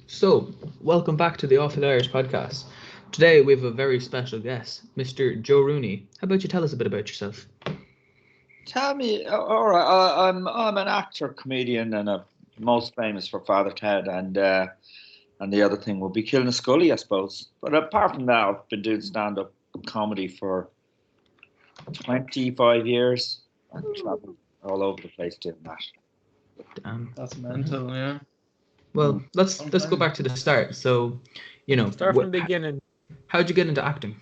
So, welcome back to the Awful Irish podcast. Today we have a very special guest, Mr. Joe Rooney. How about you tell us a bit about yourself? Tell me, all right. I'm an actor, comedian, and most famous for Father Ted, and the other thing would be Killinascully, I suppose. But apart from that, I've been doing stand-up comedy for 25 years and traveled all over the place doing that. Damn. That's mental, yeah. Well, let's go back to the start. So, Start from the beginning. how'd you get into acting?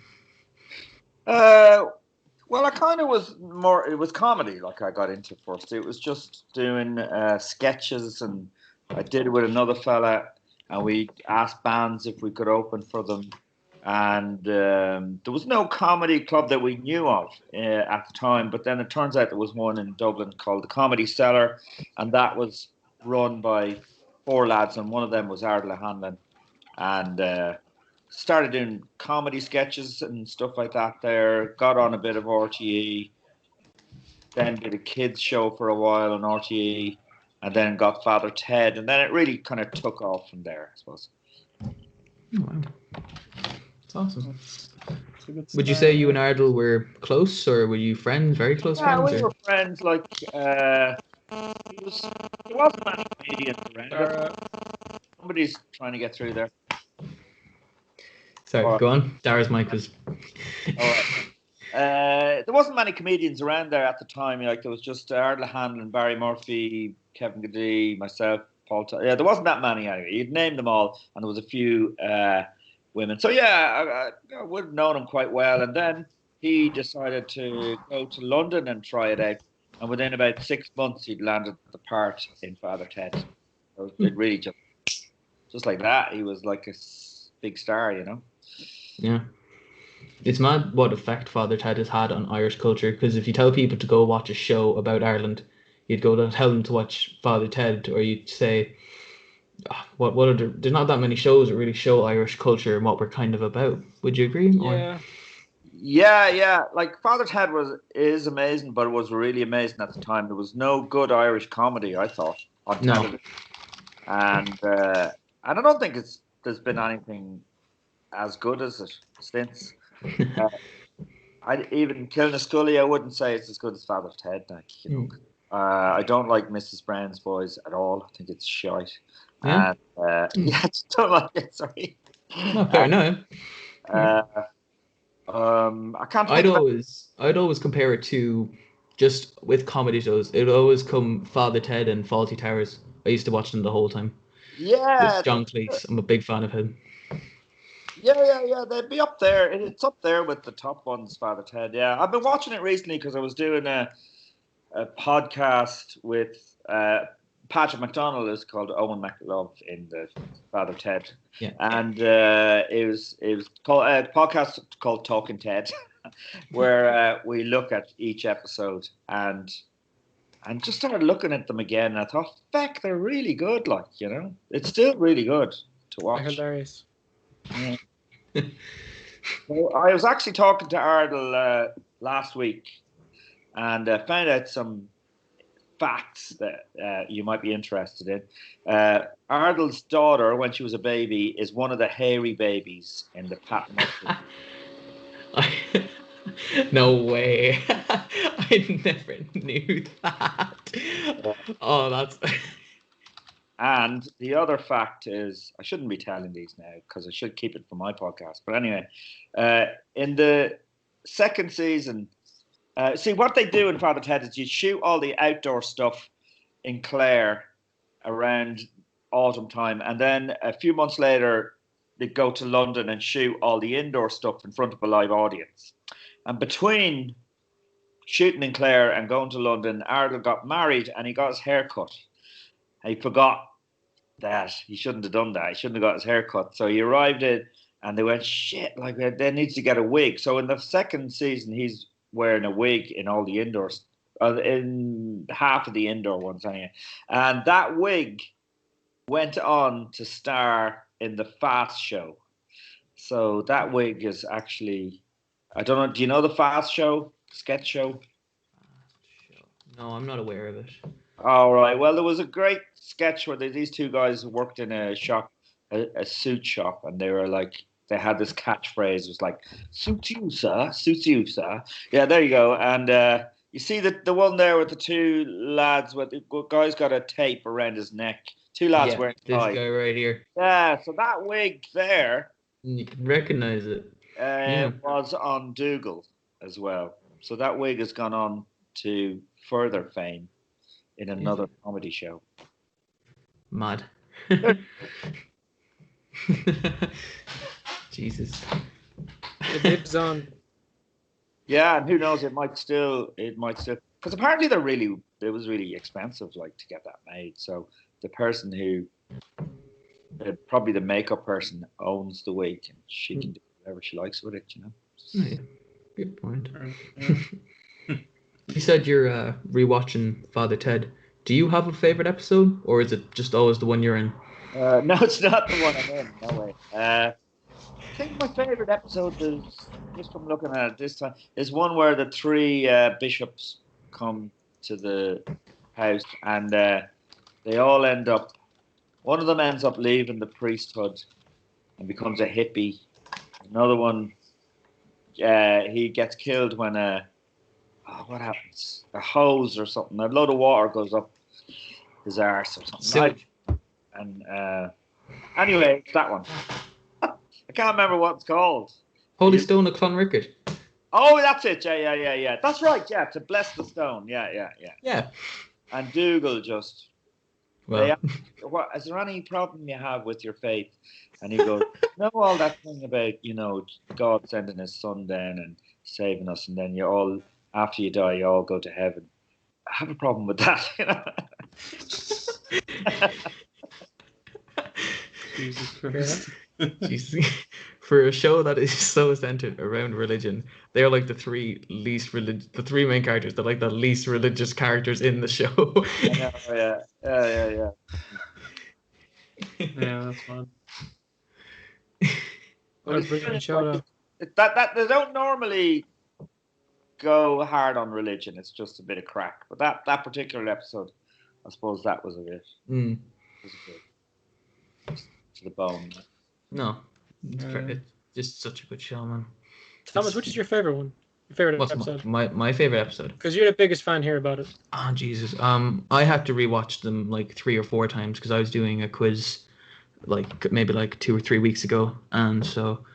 Well, I kind of was more. It was comedy, like I got into first. It was just doing sketches, and I did it with another fella, and we asked bands if we could open for them. And there was no comedy club that we knew of at the time, but then it turns out there was one in Dublin called the Comedy Cellar, and that was run by four lads, and one of them was Ardla Hanlon, and started doing comedy sketches and stuff like that there. Got on a bit of RTE, then did a kids show for a while on RTE, and then got Father Ted, and then it really kind of took off from there, I suppose. Oh, wow. That's awesome. It's a good Would you start. say you and Ardle were close, or were you friends, very close Yeah, friends? we Or? were friends. Like, there wasn't many comedians around. Somebody's trying to get through there. Sorry, Or- go on. Dara's mic was. All right. There wasn't many comedians around there at the time. Like there was just Ardla Hanlon, Barry Murphy, Kevin Gadee, myself, Paul. Yeah, there wasn't that many anyway. You'd name them all, and there was a few women. So yeah, I would have known him quite well. And then he decided to go to London and try it out. And within about 6 months, he'd landed the part in Father Ted. So it really just like that, he was like a big star, you know. Yeah. It's mad what effect Father Ted has had on Irish culture, because if you tell people to go watch a show about Ireland, you'd go to tell them to watch Father Ted, or you'd say, what are there's not that many shows that really show Irish culture and what we're kind of about. Would you agree? Yeah. Yeah. Like Father Ted is amazing, but it was really amazing at the time. There was no good Irish comedy, I thought, on No. television, and I don't think there's been anything as good as it since. I even Killinascully, I wouldn't say it's as good as Father Ted. Like, you know, I don't like Mrs. Brown's Boys at all. I think it's shite. Yeah? And yeah, I just don't like it. Sorry. No, fair enough. Uh, I can't think I'd of it. always compare it to just with comedy shows. It would always come Father Ted and Faulty Towers. I used to watch them the whole time. Yeah, With John Cleese. I'm a big fan of him. yeah. They'd be up there. It's up there with the top ones, Father Ted. Yeah, I've been watching it recently because I was doing a podcast with Patrick McDonald, is called Owen McLove in the Father Ted, Yeah. and it was called a podcast called Talking Ted, where we look at each episode and just started looking at them again, and I thought, feck, they're really good. Like, you know, it's still really good to They're watch. hilarious. Yeah. So I was actually talking to Ardle last week and found out some facts that you might be interested in. Ardle's daughter, when she was a baby, is one of the hairy babies in the Pat Murphy. No way. I never knew that. Oh, that's. And the other fact is, I shouldn't be telling these now because I should keep it for my podcast. But anyway, in the second season, see what they do in Father Ted is you shoot all the outdoor stuff in Clare around autumn time, and then a few months later they go to London and shoot all the indoor stuff in front of a live audience. And between shooting in Clare and going to London, Ardle got married and he got his hair cut. And he forgot that he shouldn't have done that. He shouldn't have got his hair cut. So he arrived in and they went, shit, like they needs to get a wig. So in the second season, he's wearing a wig in all the indoors, in half of the indoor ones anyway. And that wig went on to star in the Fast Show. So that wig is actually, I don't know, do you know the Fast Show, sketch show? No, I'm not aware of it. All right. Well, there was a great sketch where these two guys worked in a shop, a suit shop, and they were like, they had this catchphrase. It was like, "Suits you, sir. Suits you, sir." Yeah, there you go. And you see the one there with the two lads with the guy's got a tape around his neck. Two lads Yeah, wearing this ties. guy right here. Yeah. So that wig there You can recognize it. Yeah. was on Dougal as well. So that wig has gone on to further fame in another comedy show. Mad. Jesus. It lives on. Yeah, and who knows? It might still, because apparently it was really expensive, like to get that made. So the person who, probably the makeup person, owns the wig, and she can do whatever she likes with it. Oh, yeah. Good point. You said you're rewatching Father Ted. Do you have a favorite episode, or is it just always the one you're in? No, it's not the one I'm in. No way. I think my favorite episode is, just from looking at it this time, is one where the three bishops come to the house, and they all end up. One of them ends up leaving the priesthood and becomes a hippie. Another one, he gets killed when what happens? A hose or something. A load of water goes up his arse or something. And anyway, it's that one. I can't remember what it's called. Holy Stone of Clonrickard. Oh, that's it. Yeah. That's right. Yeah, to bless the stone. Yeah. Yeah. And Dougal just. Well, what, is there any problem you have with your faith? And he goes, no, all that thing about, God sending his son down and saving us, and then you all, after you die, you all go to heaven. I have a problem with that, Jesus Christ. Jesus. For a show that is so centered around religion, they're like the three main characters. They're like the least religious characters in the show. I know, yeah. Yeah, that's fun. What a brilliant show, though. That they don't normally go hard on religion. It's just a bit of crack. But that particular episode, I suppose that was a bit. Mm. Was a bit to the bone. No, it's just such a good show, man. Thomas, which is your favorite one? Your favorite episode? My favorite episode. Because you're the biggest fan here about it. Oh Jesus. I had to rewatch them like 3 or 4 times because I was doing a quiz, maybe 2 or 3 weeks ago, and so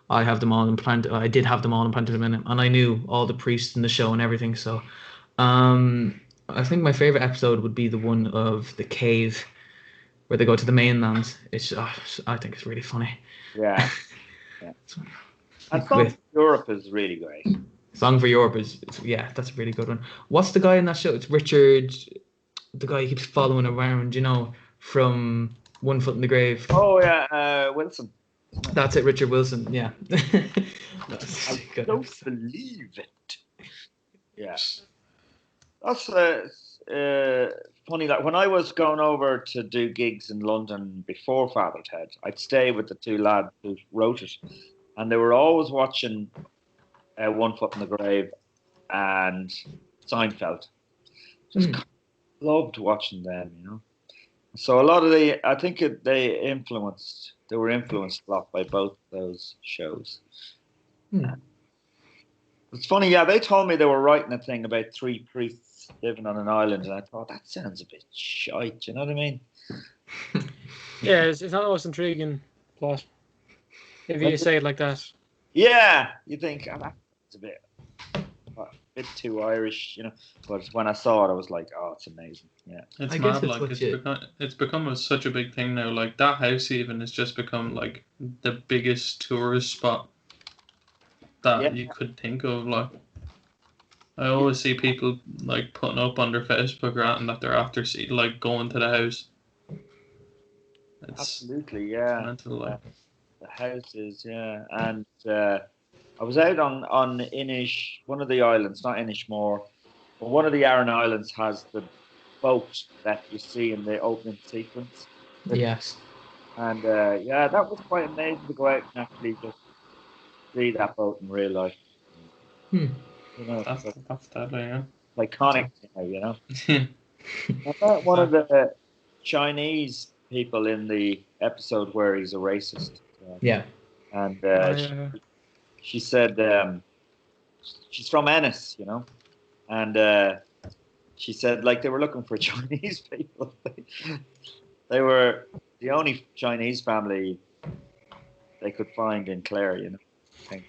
I have them all implanted. I did have them all implanted in a minute, and I knew all the priests in the show and everything. So, I think my favorite episode would be the one of the cave, where they go to the mainland. I think it's really funny. Yeah. And Song for Europe is really great. Song for Europe that's a really good one. What's the guy in that show? It's Richard, the guy who keeps following around, from One Foot in the Grave. Oh yeah, Wilson. That's it, Richard Wilson. Yeah. I don't believe it. Yeah. That's funny. Like when I was going over to do gigs in London before Father Ted, I'd stay with the two lads who wrote it, and they were always watching One Foot in the Grave and Seinfeld. Just loved watching them, So a lot of I think they were influenced a lot by both those shows. It's funny, yeah. They told me they were writing a thing about 3 priests living on an island, and I thought that sounds a bit shite. You know what I mean? Yeah, it's not the most intriguing plot. If you say it like that. Yeah, you think that's a bit too Irish, But when I saw it, I was like, "Oh, it's amazing!" Yeah, it's mad. It's become such a big thing now. Like that house even has just become like the biggest tourist spot that you could think of. Like, I always see people like putting up on their Facebook ranting that they're after going to the house. Absolutely, yeah. Mental, the houses, yeah, and I was out on Inish, one of the islands, not Inishmore, but one of the Aran Islands has the boat that you see in the opening sequence. Yes. And that was quite amazing to go out and actually just see that boat in real life. That's deadly, yeah. Iconic, I met one of the Chinese people in the episode where he's a racist. Yeah. And Yeah. she said she's from Ennis, and she said like they were looking for Chinese people. They were the only Chinese family they could find in Clare, I think.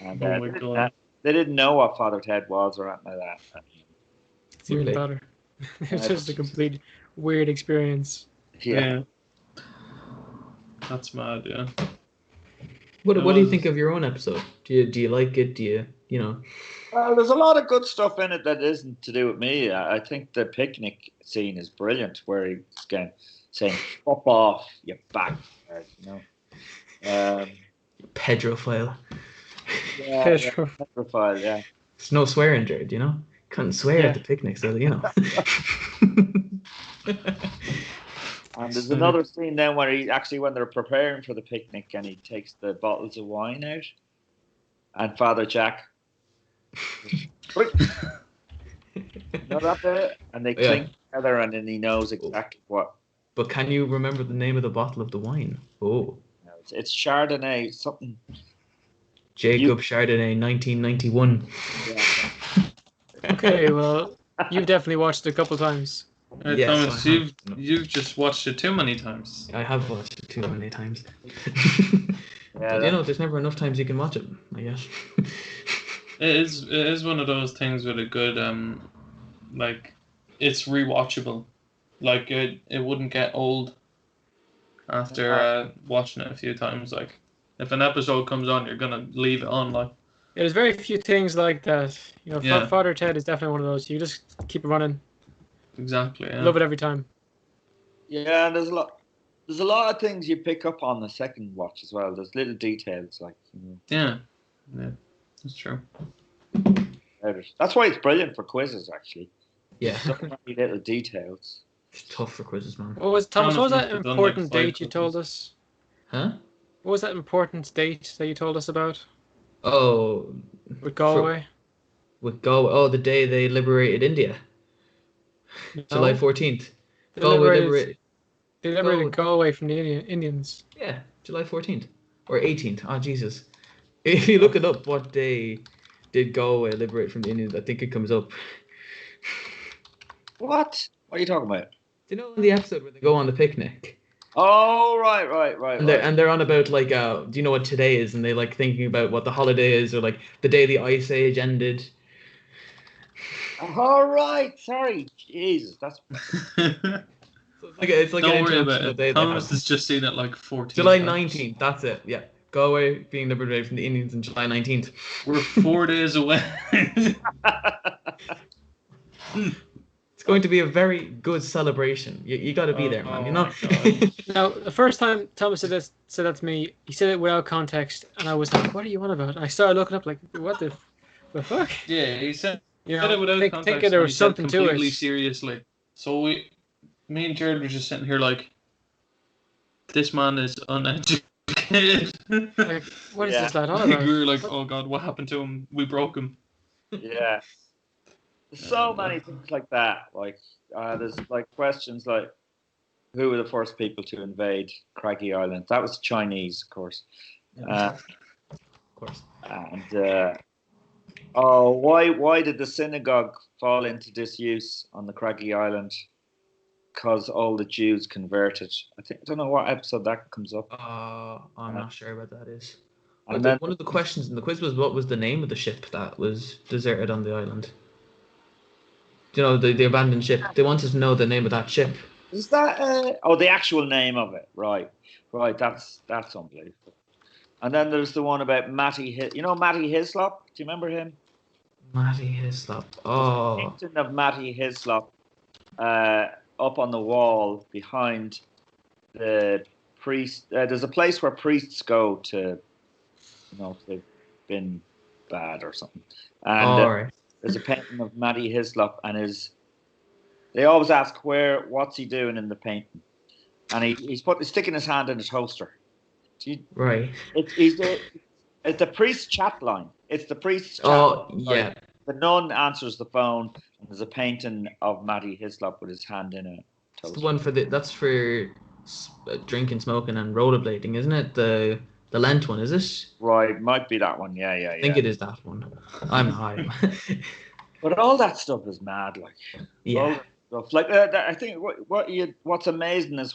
And Oh my God. they didn't know what Father Ted was or anything like that. It's even Really? better. It's just a complete weird experience. Yeah. That's mad, yeah. What do you think of your own episode? Do you like it? Do you know? Well, there's a lot of good stuff in it that isn't to do with me. I think the picnic scene is brilliant, where he's again saying "fuck off, you bastard," Pedrophile. Yeah, Pedro. Pedophile, yeah. There's no swearing, Jared, Couldn't swear at the picnic, so And there's another scene then where when they're preparing for the picnic and he takes the bottles of wine out and Father Jack that bit? And they clink together and then he knows exactly what. But can you remember the name of the bottle of the wine? Oh. It's Chardonnay something. Jacob Chardonnay 1991. Yeah. Okay, well, you've definitely watched it a couple times. Yes, Thomas, you've just watched it too many times. I have watched it too many times. Yeah, but, there's never enough times you can watch it, I guess. It is one of those things with a good it's rewatchable. Like it wouldn't get old after watching it a few times. Like if an episode comes on, you're gonna leave it on. Like There's very few things like that. Father Ted is definitely one of those. You just keep it running. Exactly. Yeah. Love it every time. Yeah, and there's a lot of things you pick up on the second watch as well. There's little details like. Yeah, that's true. That's why it's brilliant for quizzes, actually. Yeah. So many little details. It's tough for quizzes, man. What was that Done, important like, date you told us? Huh? What was that important date that you told us about? Oh. With Galway? With Galway. Oh, the day they liberated India. No. July 14th. They Galway liberated Galway from the Indians. Yeah, July 14th. Or 18th. Oh, Jesus. If you look it up, what day did Galway liberate from the Indians? I think it comes up. What? What are you talking about? Do you know in the episode where they go on the picnic? Oh, right. And they're on about like do you know what today is? And they like thinking about what the holiday is, or like the day the Ice Age ended. All right. Sorry. Jesus, that's. It's like Don't an worry about international it. day. Thomas has just seen it like 14 July times. 19th. That's it. Yeah, Galway being liberated from the Indians on July 19th. We're 4 days away. It's going to be a very good celebration. You got to be there, man. Now, the first time Thomas said that to me, he said it without context, and I was like, "What are you on about?" And I started looking up, like, "What the fuck?" Yeah, he said You it without context. thinking there and was he said something to completely it. seriously. So me and Jared were just sitting here like, this man is uneducated. Like, what is this lad on We about? were like, oh God, what happened to him? We broke him. Yeah. There's so many things like that. Like, there's like questions like, who were the first people to invade Craggy Island? That was Chinese, of course. Of course. And why did the synagogue fall into disuse on the Craggy Island? Because all the Jews converted. I don't know what episode that comes up. I'm not sure what that is. And then one of the questions in the quiz was, what was the name of the ship that was deserted on the island? Do you know, the abandoned ship? They wanted to know the name of that ship. is that the actual name of it? Right. That's unbelievable. And then there's the one about Matty. You know Matty Hislop? Do you remember him? Matty Hislop. Oh. The painting of Matty Hislop up on the wall behind the priest. There's a place where priests go to, if they've been bad or something. And Right. there's a painting of Matty Hislop, and they always ask what's he doing in the painting, and he's sticking his hand in his holster. Right. It's the priest's chat line. It's the priest's chat Oh, line. yeah. the nun answers the phone, and there's a painting of Matty Hislop with his hand in a It's the toast. one that's for drinking, smoking, and rollerblading, isn't it? The Lent one, is it? Right, might be that one. Yeah. I think it is that one. I'm high. But all that stuff is mad, like. All Yeah. that stuff. Like I think what's amazing is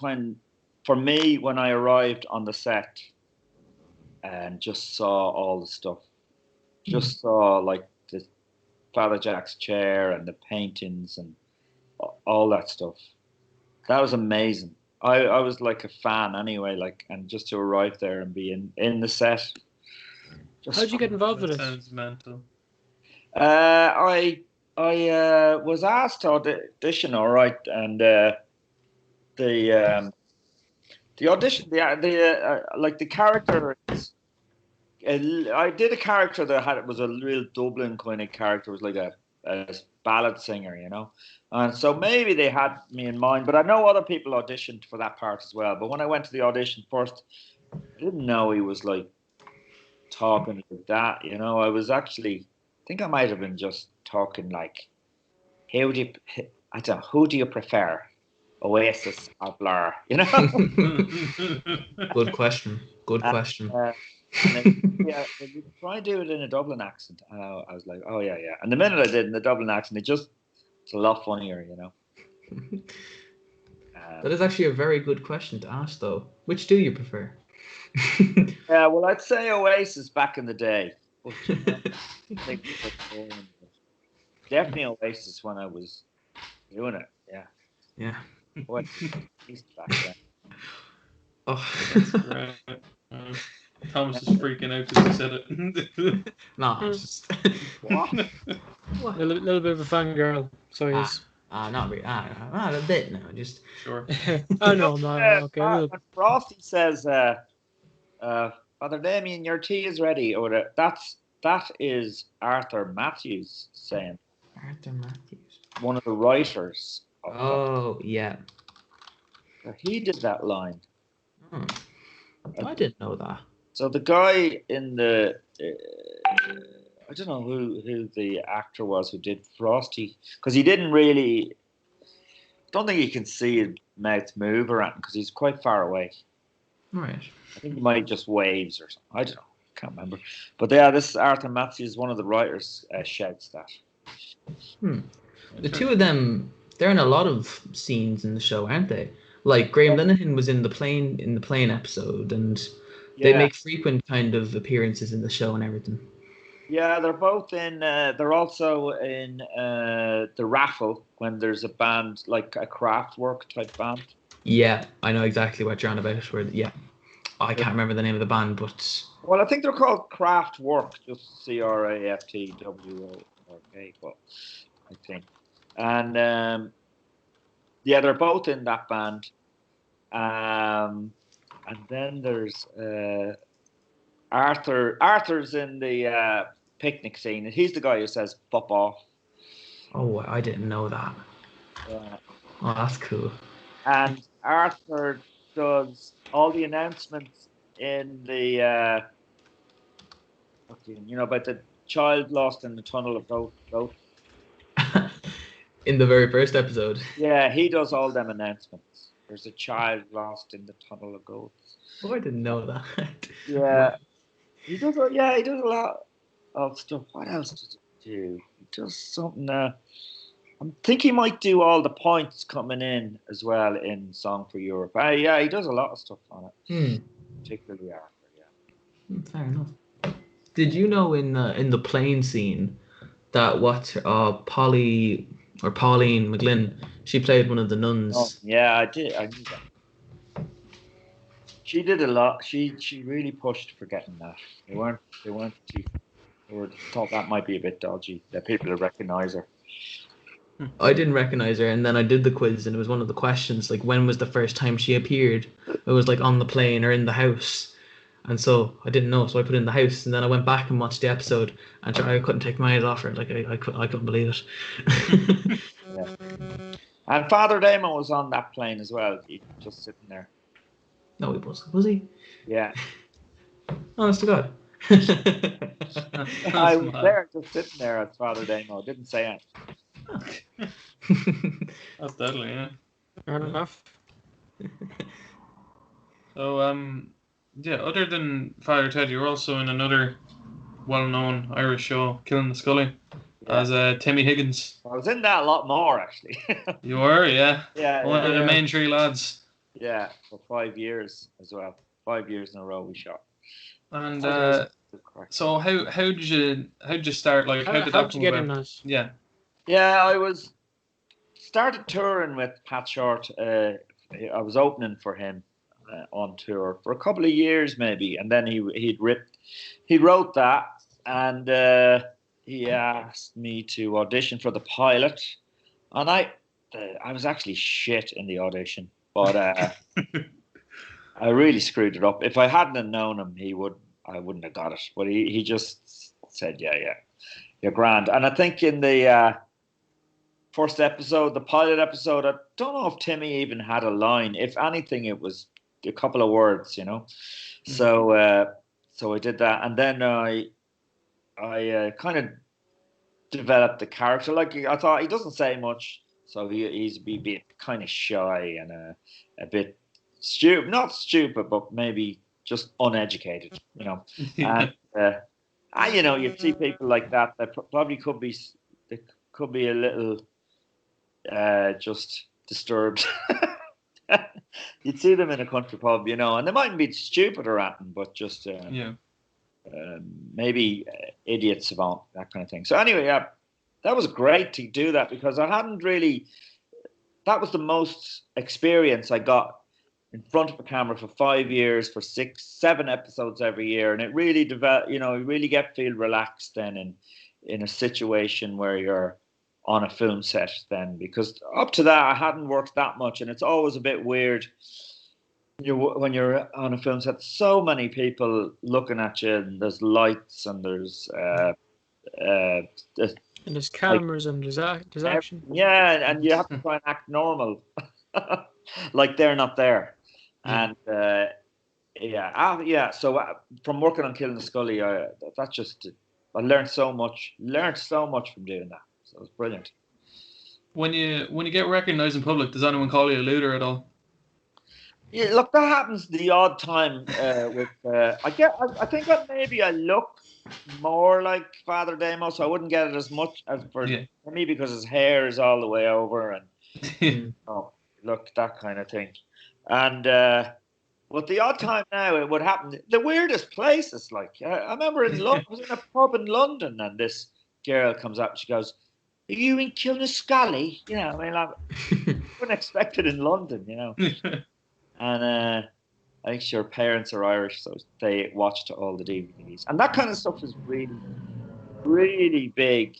for me, when I arrived on the set and just saw all the stuff, just saw like the Father Jack's chair and the paintings and all that stuff. That was amazing. I was like a fan anyway, like, and just to arrive there and be in the set. How'd you get involved with That it? sounds mental. I was asked to audition, all right, and the audition, like the character. I did a character that was a real Dublin kind of character. It was like a ballad singer, you know, and so maybe they had me in mind. But I know other people auditioned for that part as well. But when I went to the audition first, I didn't know he was like talking like that, you know. I was actually, I think I might have been just talking like, I don't know, who do you prefer, Oasis or Blur, you know? Good question. Good question. When you try and do it in a Dublin accent, I was like, oh yeah. And the minute I did in the Dublin accent, it's a lot funnier, you know. That is actually a very good question to ask, though. Which do you prefer? Yeah, well, I'd say Oasis back in the day. But, definitely Oasis when I was doing it. Yeah. Yeah. What? Back then. Oh. That's great. Thomas is freaking out because he said it. No, it's just What? A little bit of a fangirl. So he's. not really. Not a bit. No, just Sure. Oh no, I'm not. Okay. When Frosty says, "Father Damien, your tea is ready," or that is Arthur Matthews saying. Arthur Matthews. One of the writers. Oh yeah. He did that line. Oh. I didn't know that. So the guy in the, I don't know who the actor was who did Frosty, because he didn't really. I don't think you can see his mouth move or anything because he's quite far away. Right. I think he might just waves or something. I don't know. Can't remember. But yeah, this Arthur Matthews, one of the writers, shouts that. The two of them, they're in a lot of scenes in the show, aren't they? Like Graham Linehan was in the plane episode, and they make frequent kind of appearances in the show and everything. Yeah, they're both in. They're also in the raffle when there's a band like a Kraftwerk type band. Yeah, I know exactly what you're on about. I can't remember the name of the band, but well, I think they're called Kraftwerk, just CRAFTWORK. But I think, and yeah, they're both in that band. And then there's Arthur. Arthur's in the picnic scene. He's the guy who says "fuck off." Oh, I didn't know that. Oh, that's cool. And Arthur does all the announcements in the about the child lost in the tunnel of goat. In the very first episode. Yeah, he does all them announcements. There's a child lost in the tunnel of goats. Oh, I didn't know that. Yeah, he does. Yeah, he does a lot of stuff. What else does he do? He does something. I think he might do all the points coming in as well in Song for Europe. Yeah, he does a lot of stuff on it. Particularly Arthur. Yeah. Fair enough. Did you know in the plane scene that Pauline McGlynn, she played one of the nuns? Oh, yeah, I did. I knew that. She did a lot. She really pushed for getting that. They weren't. They thought that might be a bit dodgy. That people would recognise her. I didn't recognise her, and then I did the quiz, and it was one of the questions like, when was the first time she appeared? It was like on the plane or in the house, and so I didn't know, so I put in the house, and then I went back and watched the episode, and I couldn't take my eyes off her. Like I couldn't believe it. Yeah. And Father Damon was on that plane as well. He just sitting there. No, he wasn't. Was he? Yeah. Honest to God. I was there, just sitting there as Father Damo. Didn't say anything. That's deadly, yeah. Fair enough. So, yeah, other than Father Ted, you were also in another well-known Irish show, Killinascully, as Timmy Higgins. I was in that a lot more, actually. You were, yeah. One of the Yeah. main three lads. Yeah, for 5 years as well. 5 years in a row we shot. And So how did you start? Like, how did How'd that you come get in about? that? Yeah. yeah, I started touring with Pat Short. I was opening for him on tour for a couple of years, maybe, and then he wrote that, and he asked me to audition for the pilot, and I was actually shit in the audition, but I really screwed it up. If I hadn't have known him, I wouldn't have got it. But he just said, yeah, you're grand. And I think in the first episode, the pilot episode, I don't know if Timmy even had a line. If anything, it was a couple of words, you know. So I did that, and then I kind of developed the character. Like I thought, he doesn't say much, so he's a bit kind of shy and a bit stupid. Not stupid, but maybe just uneducated, you know. Yeah. And you know, you see people like that probably could be a little just disturbed. You'd see them in a country pub, you know, and they mightn't be stupid or anything, but just maybe idiots about that kind of thing. So anyway, yeah, that was great to do that because I hadn't really. That was the most experience I got in front of a camera for 5 years, for 6, 7 episodes every year, and it really developed. You know, you really feel relaxed then in a situation where you're on a film set then, because up to that I hadn't worked that much, and it's always a bit weird. When you're on a film set, so many people looking at you, and there's lights, and there's and there's cameras, like, and there's action. Yeah, and you have to try and act normal, like they're not there. And So from working on Killinascully, I learned so much from doing that. So it was brilliant. When you get recognised in public, does anyone call you a looter at all? Yeah, look, that happens the odd time with. I think that maybe I look more like Father Damo, so I wouldn't get it as much as for me because his hair is all the way over and look, that kind of thing. And but the odd time now it would happen. The weirdest places, like I remember I was in a pub in London, and this girl comes up. She goes, "Are you in Killinascully?" You know, I mean, I wouldn't expect it in London, you know. And I think her parents are Irish, so they watched all the DVDs. And that kind of stuff is really, really big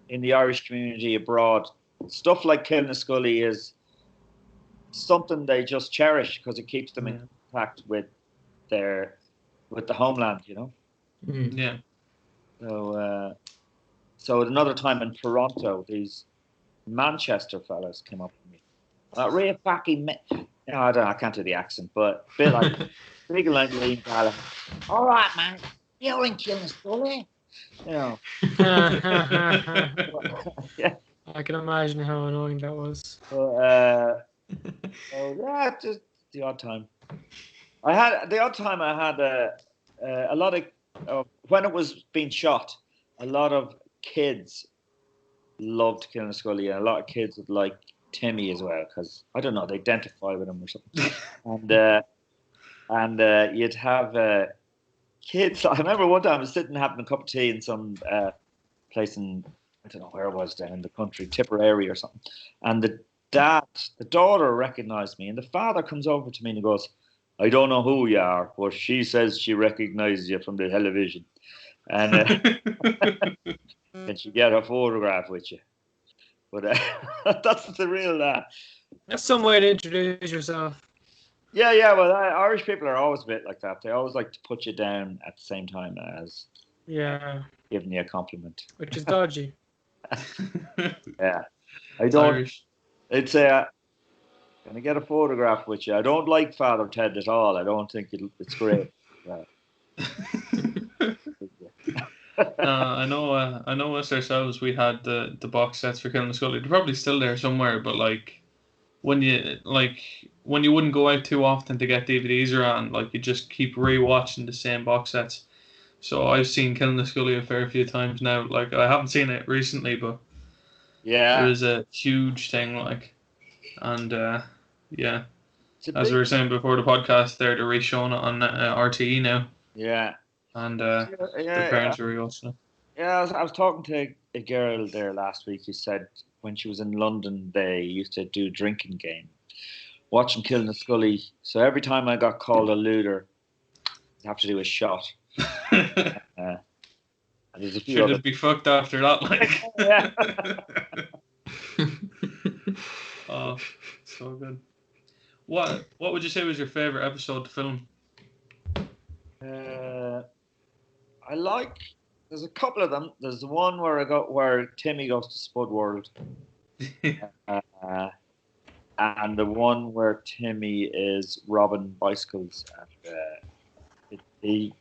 in the Irish community abroad. Stuff like Killinascully is something they just cherish because it keeps them in contact with the homeland, you know. Yeah. So another time in Toronto, these Manchester fellas came up to me. Ray fucking I can't do the accent, but a bit like big like Liam Gallagher. All right, man, you're in Killinascully, you know. Yeah. I can imagine how annoying that was. So just the odd time. I had a lot of when it was being shot. A lot of kids loved Killinascully, and a lot of kids would like Timmy as well, because I don't know, they identify with him or something. And you'd have kids. I remember one time I was sitting having a cup of tea in some place in, I don't know where it was, down in the country, Tipperary or something. And the daughter recognized me, and the father comes over to me and he goes, "I don't know who you are, but she says she recognizes you from the television, and can she get a photograph with you?" But that's the real. That's some way to introduce yourself. Yeah. Well, Irish people are always a bit like that. They always like to put you down at the same time as giving you a compliment, which is dodgy. Yeah, I don't. Irish. It's can I get a photograph with you? I don't like Father Ted at all. I don't think it's great. I know. I know us ourselves. We had the box sets for Killinascully. They're probably still there somewhere. But like when you wouldn't go out too often to get DVDs around, like you just keep rewatching the same box sets. So I've seen Killinascully a fair few times now. Like I haven't seen it recently, but it was a huge thing. Like, and yeah, as we were saying before the podcast, they're re-showing it on RTE now. Yeah. And the parents were rewatching it. Yeah, I was talking to a girl there last week who said when she was in London, they used to do a drinking game, watching Killinascully. So every time I got called a looter, you have to do a shot. There's a few Should it be fucked after that? Like, yeah. Oh, so good. What would you say was your favorite episode to film? I like. There's a couple of them. There's the one where Timmy goes to Spud World, and the one where Timmy is robbing bicycles, and he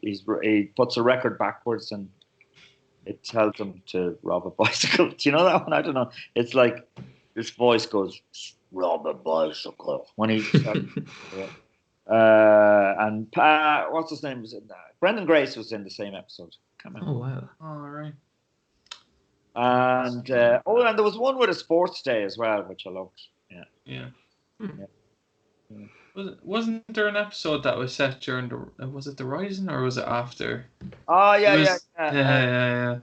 puts a record backwards and it tells him to rob a bicycle. Do you know that one? I don't know. It's like this voice goes, "Rob a bicycle" when he. And what's his name was in that? Brendan Grace was in the same episode. Oh wow! All right. And and there was one with a sports day as well, which I loved. Yeah. Wasn't there an episode that was set during was it the Rising or was it after? Oh yeah, yeah.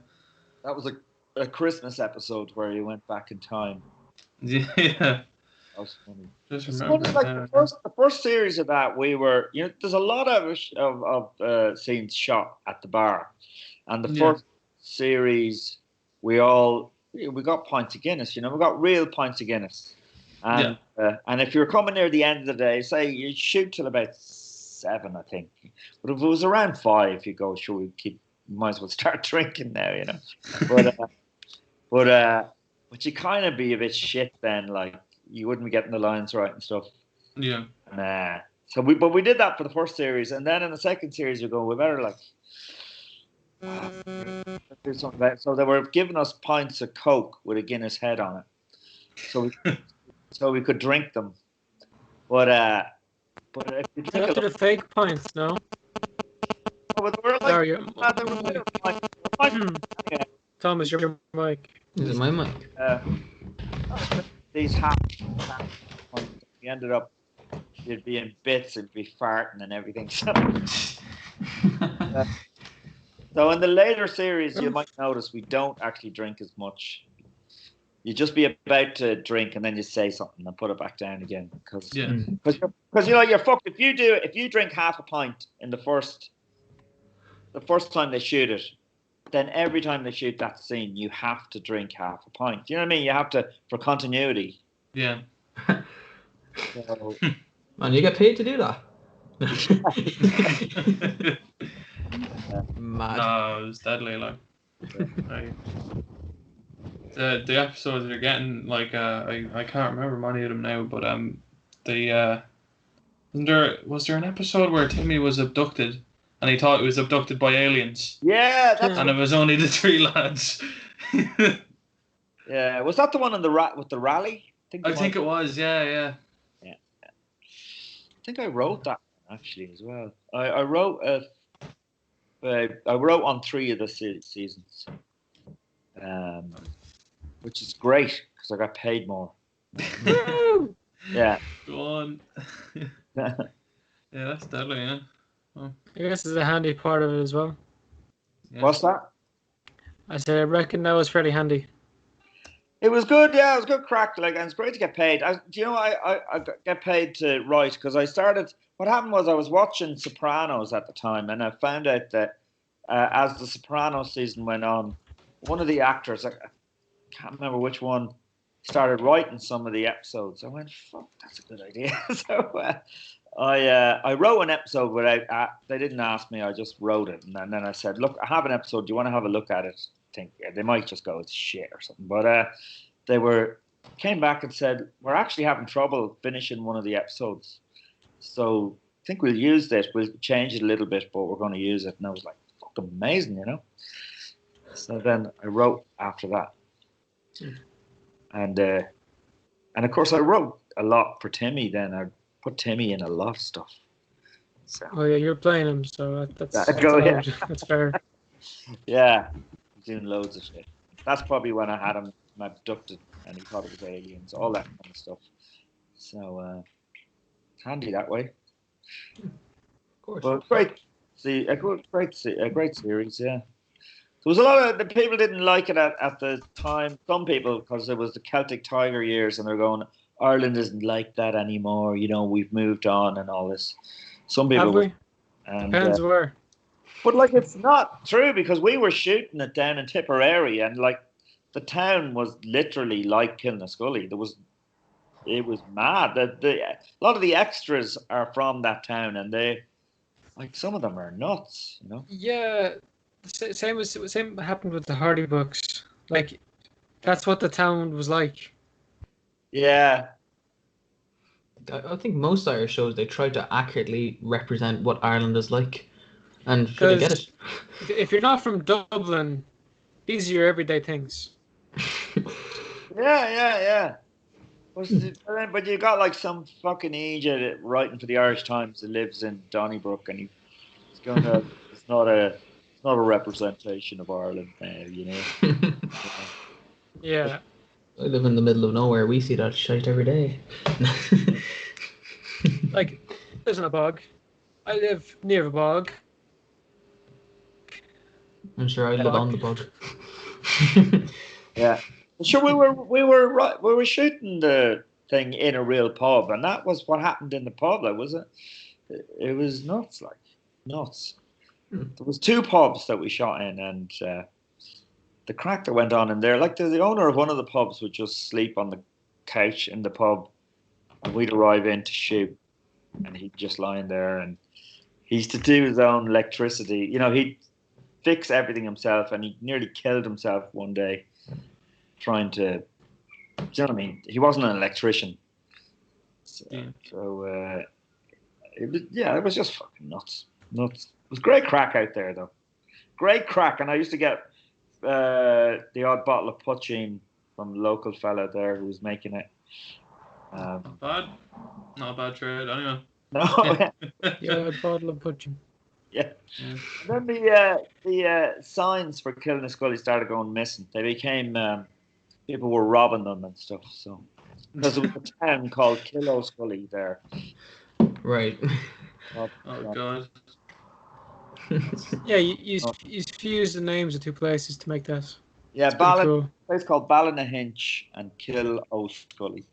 That was a Christmas episode where he went back in time. Yeah. That was funny. Just remember. Like the first series of that, we were, there's a lot of scenes shot at the bar, and the first series we got pints of Guinness. We got real pints of Guinness, and if you're coming near the end of the day, say you shoot till about 7, I think, but if it was around 5, you go, sure, we might as well start drinking now, but you kind of be a bit shit then, like. You wouldn't be getting the lines right and stuff. Yeah. So we did that for the first series, and then in the second series we better do something about it. So they were giving us pints of Coke with a Guinness head on it, so we could drink them. But if you drink after the fake pints, no. But they were like, Thomas, your mic. Is it my mic? These half we ended up, you'd be in bits, it'd be farting and everything. So in the later series, you might notice we don't actually drink as much. You just be about to drink and then you say something and put it back down again because you're fucked if you drink half a pint in the first time they shoot it. Then every time they shoot that scene, you have to drink half a pint. Do you know what I mean? You have to, for continuity. Yeah. So, and you get paid to do that? Mad. No, it was deadly. Like, the episodes they're getting, like, I can't remember many of them now, but was there an episode where Timmy was abducted? And he thought he was abducted by aliens. Yeah, and it was only the 3 lads. Yeah, was that the one with the rally? I think it was. Yeah. I think I wrote that actually as well. I wrote on 3 of the seasons, which is great because I got paid more. Yeah. Go on. Yeah, that's deadly. Yeah. I guess it's a handy part of it as well. Yeah. What's that? I said I reckon that was fairly handy. It was good, yeah. It was good crack, and it's great to get paid. I get paid to write because I started. What happened was I was watching Sopranos at the time, and I found out that as the Sopranos season went on, one of the actors, I can't remember which one, started writing some of the episodes. I went, "Fuck, that's a good idea." So. I wrote an episode without. They didn't ask me. I just wrote it, and then I said, "Look, I have an episode. Do you want to have a look at it?" They might just go, "It's shit" or something. But they came back and said, "We're actually having trouble finishing one of the episodes, so I think we'll use this. We'll change it a little bit, but we're going to use it." And I was like, "Fucking amazing," So then I wrote after that, and of course I wrote a lot for Timmy. Then I put Timmy in a lot of stuff. So Oh yeah, you're playing him, so that's go, allowed. That's fair. yeah, doing loads of shit. That's probably when I had him abducted and he thought it was aliens, all that kind of stuff. So it's handy that way. Of course. But great, a great series, yeah. There was a lot of the people didn't like it at the time. Some people, because it was the Celtic Tiger years, and they're going, Ireland isn't like that anymore. You know, we've moved on and all this. Some people, Have we? and Depends where. but like it's not true because we were shooting it down in Tipperary, and like the town was literally like Killinascully. It was mad. A lot of the extras are from that town, and they like some of them are nuts. You know. Yeah, same happened with the Hardy books. Like, that's what the town was like. Yeah. I think most Irish shows they try to accurately represent what Ireland is like, and should I get it? If you're not from Dublin, these are your everyday things. Yeah. But you got like some fucking idiot writing for the Irish Times that lives in Donnybrook, and he's going to. It's not a representation of Ireland now, you know. Yeah. I live in the middle of nowhere. We see that shite every day. Like, there's a bog. I live near a bog. I'm sure I live on the bog. Yeah. Sure, we were shooting the thing in a real pub, and that was what happened in the pub. Like, was it? It was nuts, like nuts. There was 2 pubs that we shot in, and the crack that went on in there. Like the owner of one of the pubs would just sleep on the couch in the pub, and we'd arrive in to shoot, and he'd just lie in there, and he used to do his own electricity. You know, he'd fix everything himself, and he nearly killed himself one day trying to. Do you know what I mean? He wasn't an electrician, so it was just fucking nuts. It was great crack out there, though. Great crack, and I used to get the odd bottle of poaching from the local fella there who was making it. Not a bad trade, anyway. No, Yeah, a bottle of poaching. yeah. And then the signs for Killinascully started going missing. They became people were robbing them and stuff. So because there was a town called Killinascully there. Right. Oh God. Yeah, you fuse the names of 2 places to make that. Yeah, Cool. a place called Ballynahinch and Killinascully.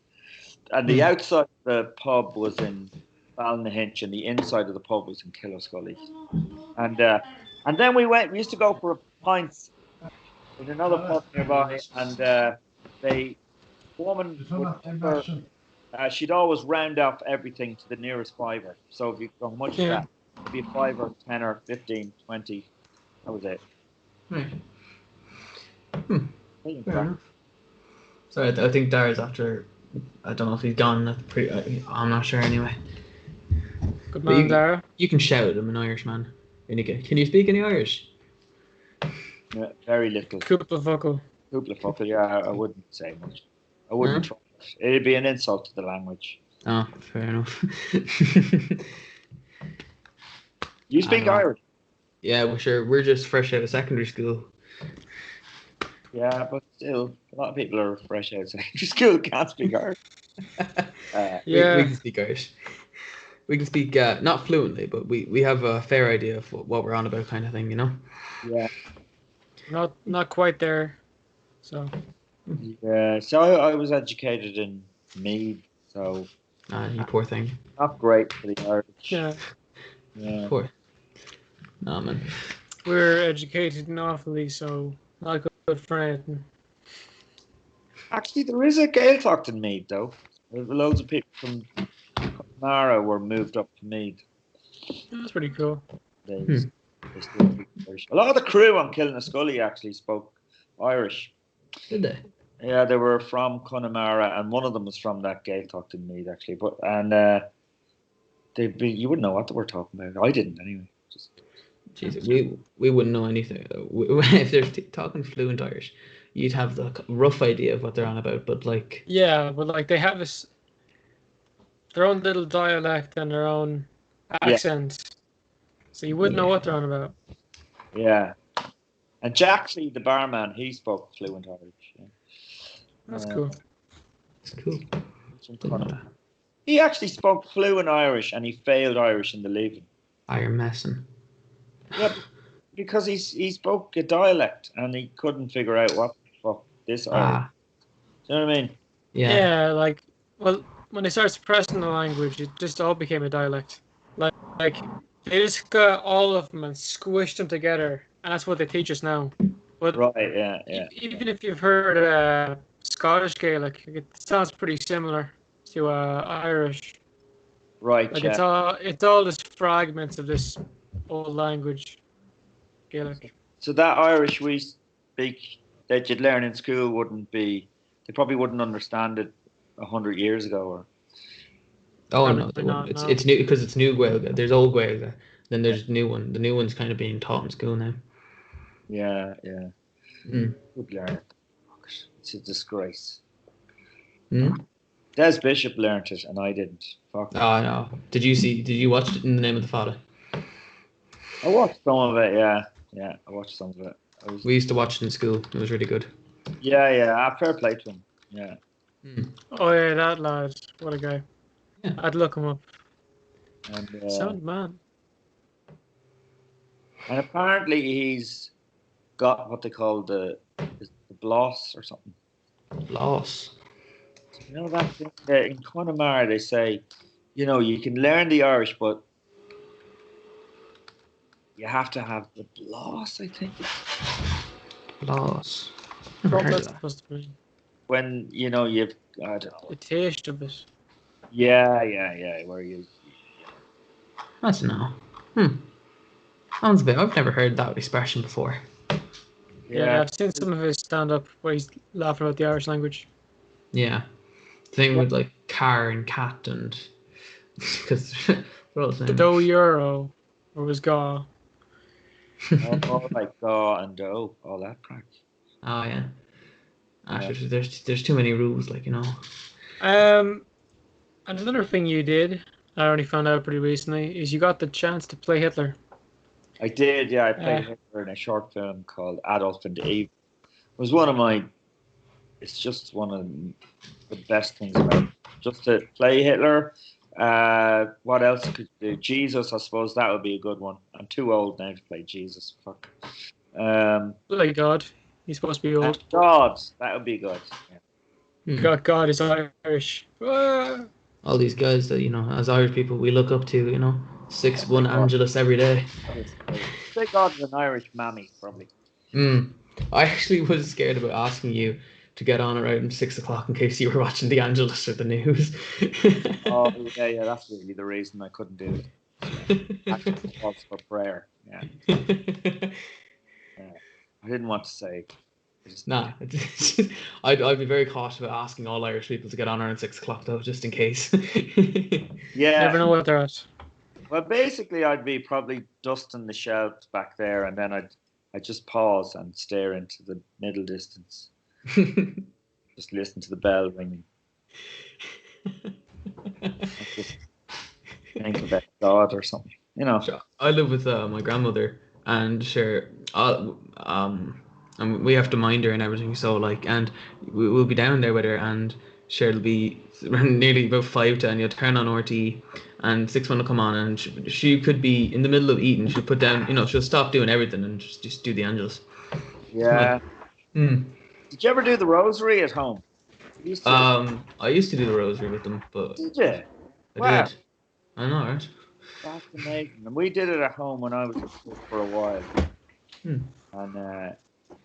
And the outside of the pub was in Ballynahinch, and the inside of the pub was in Killinascully. And then we used to go for pints in another pub nearby, and woman she'd always round off everything to the nearest fiver. So if you go much of that, it'd be a 5 or 10 or 15, 20. That was it. Right. Fair enough. So I think Dara's after. I don't know if he's gone. I'm not sure anyway. Good man, Dara. You can shout. I'm an Irishman. Can you speak any Irish? Yeah, very little. Cúpla focal. Yeah, I wouldn't say much. I wouldn't try it. It'd be an insult to the language. Oh, fair enough. You speak Irish? Yeah, well, sure. We're just fresh out of secondary school. Yeah, but still, a lot of people are fresh out of secondary school can't speak Irish. Yeah. We can speak Irish. We can speak not fluently, but we have a fair idea of what we're on about, kind of thing, you know. Yeah. Not quite there. So. Yeah. So I was educated in Meath, so. You poor thing. Not great for the Irish. Yeah. Yeah. Poor. No, man. We're educated in Offaly, so not good for anything. Actually, there is a Gaeltacht in Meath, though. Loads of people from Connemara were moved up to Meath. That's pretty cool. They still speak Irish. A lot of the crew on Killinascully actually spoke Irish. Did they? Yeah, they were from Connemara, and one of them was from that Gaeltacht in Meath, actually. You wouldn't know what they were talking about. I didn't, anyway. Jesus, we wouldn't know anything. If they're talking fluent Irish, you'd have the rough idea of what they're on about. But like, Yeah, but like they have their own little dialect and their own Yeah. accent, so you wouldn't know Yeah. what they're on about. Yeah. And Jackson, the barman, he spoke fluent Irish. Yeah. That's cool. it's cool. Didn't know that. He actually spoke fluent Irish and he failed Irish in the leaving. Iron messing. Yeah, because he spoke a dialect and he couldn't figure out what the fuck this Irish. Ah, Do you know what I mean? yeah. Yeah, like, well, when they started suppressing the language, it just all became a dialect. Like they just got all of them and squished them together, and that's what they teach us now. But Right, yeah. even if you've heard Scottish Gaelic, it sounds pretty similar to Irish. Right, Like yeah. it's all just fragments of this old language, Gaelic. So that Irish we speak that you'd learn in school wouldn't be, they probably wouldn't understand it 100 years ago. Or Oh Probably no, they not, wouldn't. no. It's new because it's new Gaeilge. There's old Gaeilge. Then there's the new one. The new one's kind of being taught in school now. Yeah. Mm. Would learn it. It's a disgrace. Mm. Des Bishop learnt it and I didn't. Fuck. Oh no. Did you watch it In the Name of the Father? I watched some of it, yeah. I watched some of it. We used to watch it in school. It was really good. Yeah. Fair play to him. Yeah. Mm. Oh yeah, that lad, what a guy. Yeah. I'd look him up. And Sound man. and apparently he's got what they call the bloss or something. Loss. You know that thing in Connemara they say, you know, you can learn the Irish, but you have to have the bloss, I think. Loss. Never heard of That's that. supposed to be When, you know, you've, I don't know. the taste of it. Yeah, where you, That's no. Sounds a bit. I've never heard that expression before. Yeah, I've seen some of his stand up where he's laughing about the Irish language. Yeah. The thing Yeah. with like car and cat and because they're all the The same. dough euro or was gaw. all like gaw and dough, all that crack. Oh yeah. Yeah. Sure, there's too many rules, like, you know. And another thing you did, I only found out pretty recently, is you got the chance to play Hitler. I did, yeah. I played Hitler in a short film called Adolf and Eve. It was one of my, it's just one of the best things about it. Just to play Hitler. What else could you do? Jesus, I suppose that would be a good one. I'm too old now to play Jesus. Fuck. Like God. He's supposed to be And old. God, that would be good. Yeah. God is Irish. Ah. All these guys that, you know, as Irish people we look up to, you know. 6'1" Angelus every day. Say God is an Irish mammy, probably. I actually was scared about asking you to get on around 6 o'clock in case you were watching the Angelus or the news. Oh, yeah, that's really the reason I couldn't do it. Actually, it was for prayer. Yeah. I didn't want to say. Nah, I'd be very cautious about asking all Irish people to get on around 6 o'clock though, just in case. Yeah. Never know what they're at. Well, basically, I'd be probably dusting the shelves back there, and then I'd just pause and stare into the middle distance. Just listen to the bell ringing. Just think about God or something, you know. I live with my grandmother, and sure, and we have to mind her and everything. So like, and we'll be down there with her, and sure, it'll be around nearly about 5 to, and you'll turn on RT, and 6 will come on, and she could be in the middle of eating. She'll put down, you know, she'll stop doing everything and just do the Angelus. Yeah. Did you ever do the rosary at home? I used to do the rosary with them, but did you? I did. I know, right? That's amazing. And we did it at home when I was a kid for a while. And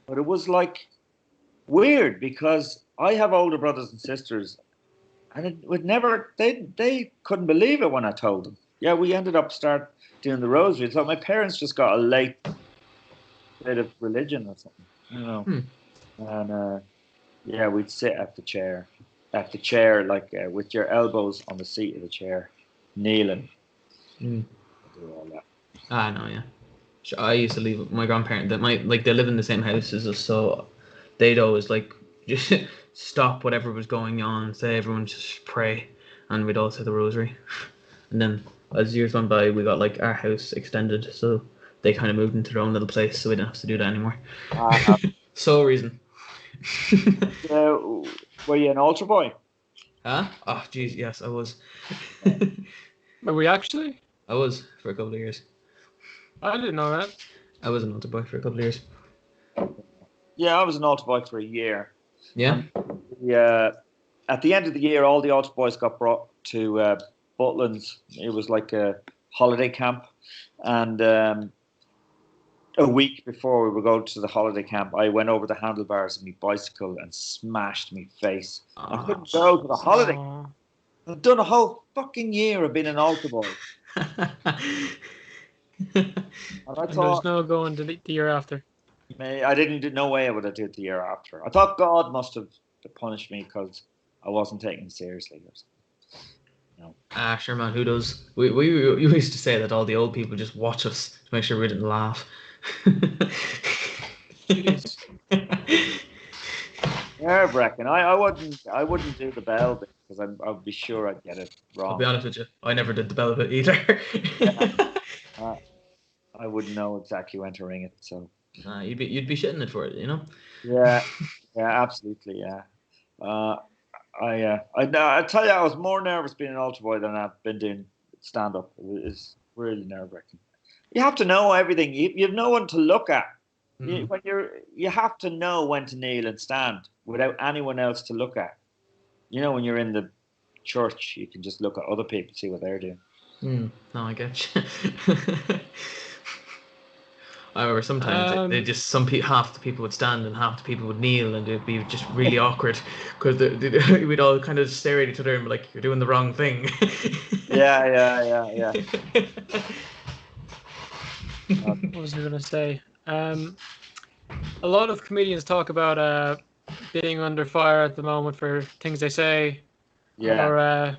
but it was like weird because I have older brothers and sisters, and it would never. They couldn't believe it when I told them. Yeah, we ended up start doing the rosary. So my parents just got a late bit of religion or something, you know. And yeah, we'd sit at the chair, like with your elbows on the seat of the chair, kneeling. Do all that. I know, yeah. I used to leave my grandparents that they live in the same house as us, so they'd always like just stop whatever was going on, say everyone just pray, and we'd all say the rosary. And then as years went by, we got like our house extended, so they kind of moved into their own little place, so we didn't have to do that anymore. Sole reason. Were you an altar boy? Huh? Oh, jeez, yes, I was. Are we actually? I was for a couple of years. I didn't know that. I was an altar boy for a couple of years. Yeah, I was an altar boy for a year. Yeah. Yeah. At the end of the year, all the altar boys got brought to Butlands. It was like a holiday camp, and a week before we were going to the holiday camp, I went over the handlebars of my bicycle and smashed my face. I couldn't go to the holiday camp. I've done a whole fucking year of being an altar boy. And there's no going to the year after. I didn't. No way I would have did the year after. I thought God must have punished me because I wasn't taken seriously. No. Sure, man. Who does? We used to say that all the old people just watch us to make sure we didn't laugh. Nerve-wracking. I wouldn't do the bell bit because I'd be sure I'd get it wrong. I'll be honest with you, I never did the bell bit either. I wouldn't know exactly when to ring it, so. You'd be shitting it for it, you know. Yeah, absolutely, yeah. I tell you, I was more nervous being an altar boy than I've been doing stand-up. It's really nerve-wracking. You have to know everything. You have no one to look at. You have to know when to kneel and stand without anyone else to look at. You know, when you're in the church, you can just look at other people, see what they're doing. No, I get you. I remember sometimes they just half the people would stand and half the people would kneel, and it'd be just really awkward because we'd all kind of stare at each other and be like, "You're doing the wrong thing." Yeah. What was I going to say? A lot of comedians talk about being under fire at the moment for things they say. Yeah. Or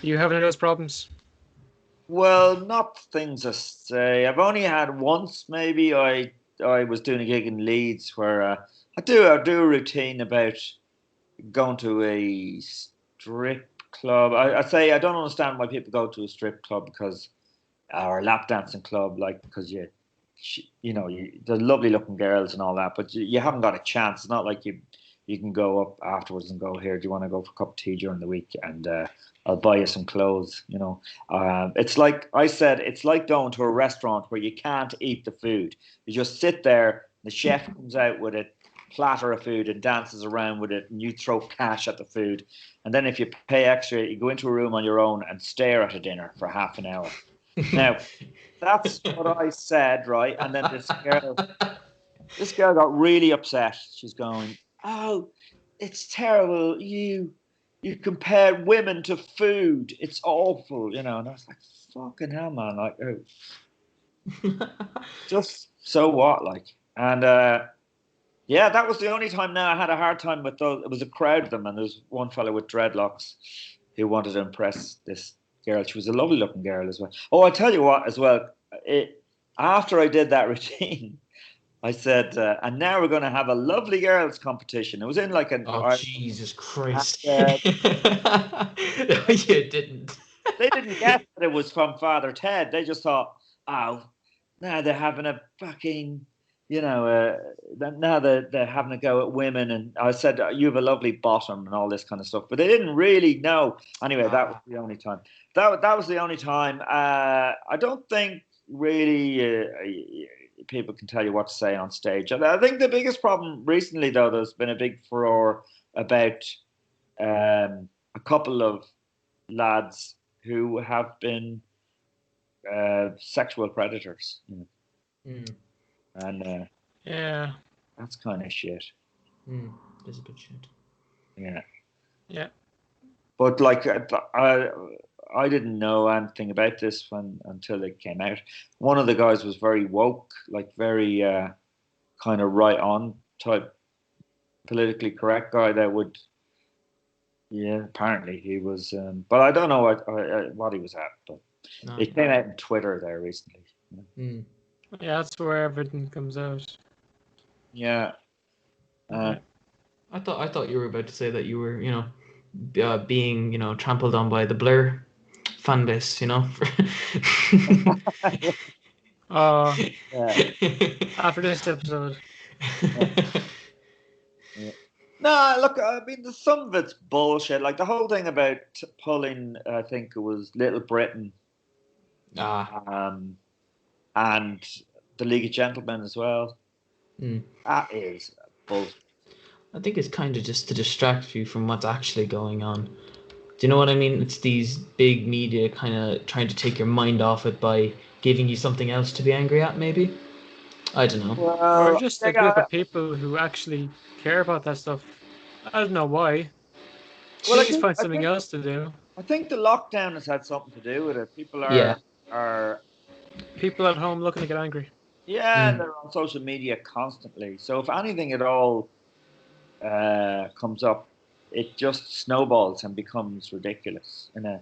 do you have any of those problems? Well, not things I say. I've only had once. Maybe I was doing a gig in Leeds where I do a routine about going to a strip club. I say I don't understand why people go to a strip club or a lap dancing club, because they're lovely looking girls and all that, but you haven't got a chance. It's not like you can go up afterwards and go, here, do you want to go for a cup of tea during the week? And I'll buy you some clothes, It's like I said, it's like going to a restaurant where you can't eat the food. You just sit there, the chef comes out with a platter of food and dances around with it, and you throw cash at the food. And then if you pay extra, you go into a room on your own and stare at a dinner for half an hour. Now, that's what I said, right? And then this girl got really upset. She's going, "Oh, it's terrible. You compare women to food. It's awful, And I was like, "Fucking hell, man! Like, just so what, like?" And yeah, that was the only time. Now I had a hard time with those. It was a crowd of them, and there was one fellow with dreadlocks who wanted to impress this girl. She was a lovely looking girl as well. Oh, I tell you what, as well. After I did that routine, I said, and now we're going to have a lovely girls competition. It was in like an. Oh, Jesus Christ! You didn't. They didn't guess that it was from Father Ted. They just thought, oh, now they're having a fucking, now they're having a go at women. And I said, you have a lovely bottom and all this kind of stuff. But they didn't really know. Anyway, that was the only time. That was the only time. I don't think really people can tell you what to say on stage. I think the biggest problem recently, though, there's been a big furore about a couple of lads who have been sexual predators. And yeah, that's kind of shit. It's a bit shit. Yeah. But like, I didn't know anything about this until it came out. One of the guys was very woke, like very kind of right on type, politically correct guy that would. Yeah, apparently he was, but I don't know what he was at. But it came out on Twitter there recently. Mm. Yeah, that's where everything comes out. Yeah. I thought you were about to say that you were, being, trampled on by the Blur fan base, Yeah. After this episode. Yeah. No, look, I mean, some of it's bullshit. Like the whole thing about pulling, I think it was Little Britain, Ah. and the League of Gentlemen as well. Mm. That is bullshit. I think it's kind of just to distract you from what's actually going on. Do you know what I mean? It's these big media kind of trying to take your mind off it by giving you something else to be angry at, maybe? I don't know. Or Well, just a group of people who actually care about that stuff. I don't know why. well, Please find something else to do. I think the lockdown has had something to do with it. People Yeah. are People at home looking to get angry. yeah, they're on social media constantly. So if anything at all comes up, it just snowballs and becomes ridiculous. Well,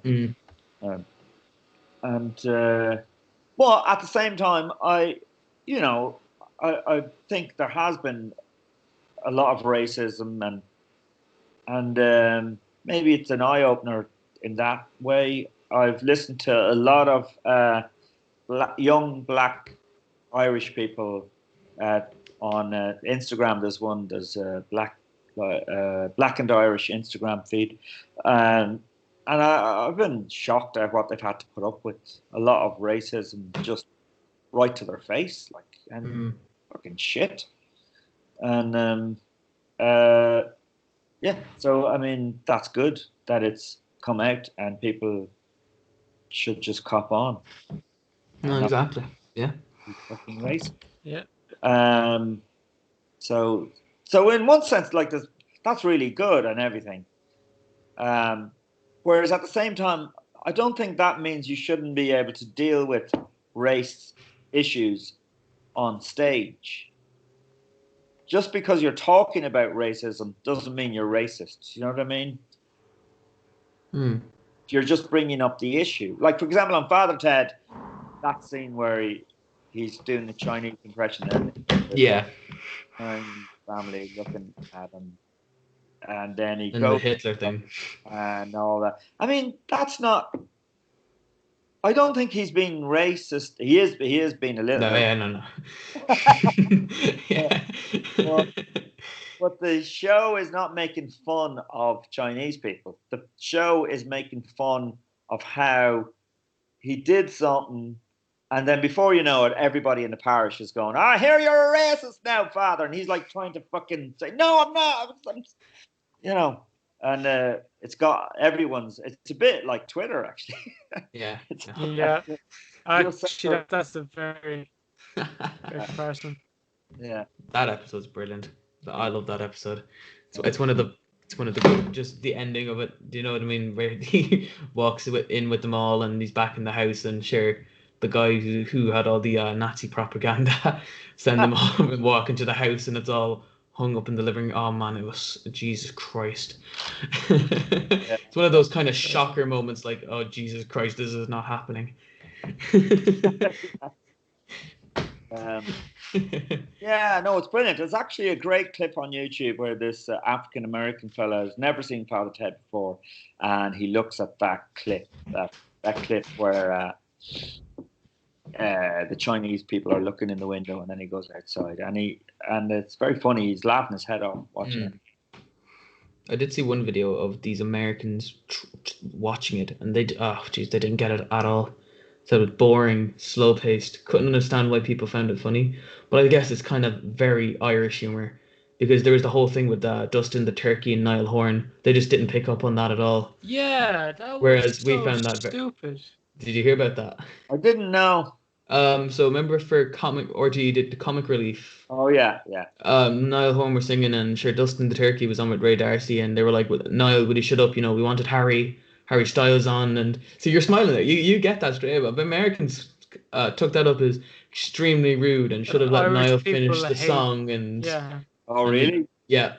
at the same time, I think there has been a lot of racism, and maybe it's an eye opener in that way. I've listened to a lot of young Black Irish people on Instagram. There's a Black and Irish Instagram feed, and I've been shocked at what they've had to put up with. A lot of racism just right to their face, and fucking shit. And yeah, so I mean that's good that it's come out and people should just cop on. No, exactly. Yeah. Fucking racist. Yeah. So in one sense, like that's really good and everything. Whereas at the same time, I don't think that means you shouldn't be able to deal with race issues on stage. Just because you're talking about racism doesn't mean you're racist. You know what I mean? You're just bringing up the issue. Like, for example, on Father Ted, that scene where he's doing the Chinese impression and yeah, family looking at him, and then he and goes the Hitler thing and all that. I mean, that's not. I don't think he's being racist. He is being a little. No, yeah, no. Yeah. But the show is not making fun of Chinese people. The show is making fun of how he did something, and then before you know it, everybody in the parish is going, "I hear you're a racist now, Father," and he's like trying to fucking say, "No, I'm not." And it's got everyone's. It's a bit like Twitter, actually. Yeah. Yeah. Actually, that's a very good comparison. Yeah. That episode's brilliant. I love that episode. So it's one of the good, just the ending of it. Do you know what I mean? Where he walks in with them all, and he's back in the house, and sure, the guy who had all the Nazi propaganda send them home and walk into the house, and it's all hung up in the living room. Oh man, it was Jesus Christ. It's one of those kind of shocker moments, like, oh Jesus Christ, this is not happening. Yeah, no, it's brilliant. There's actually a great clip on YouTube where this African American fellow has never seen Father Ted before, and he looks at that clip, that clip where the Chinese people are looking in the window, and then he goes outside, and it's very funny. He's laughing his head off watching it. I did see one video of these Americans watching it, and they didn't get it at all. So it was boring, slow-paced. Couldn't understand why people found it funny. But I guess it's kind of very Irish humor, because there was the whole thing with Dustin the Turkey and Niall Horan. They just didn't pick up on that at all. Yeah, that was Whereas we found that stupid. Did you hear about that? I didn't know. So remember for RTE did the comic relief. Oh yeah. Niall Horan were singing, and sure Dustin the Turkey was on with Ray Darcy, and they were like, "Niall, would you shut up? We wanted Harry Styles on," and so you're smiling there. You get that straight up. But Americans took that up as extremely rude and should have let Niall finish the song. And yeah. Oh really? Yeah.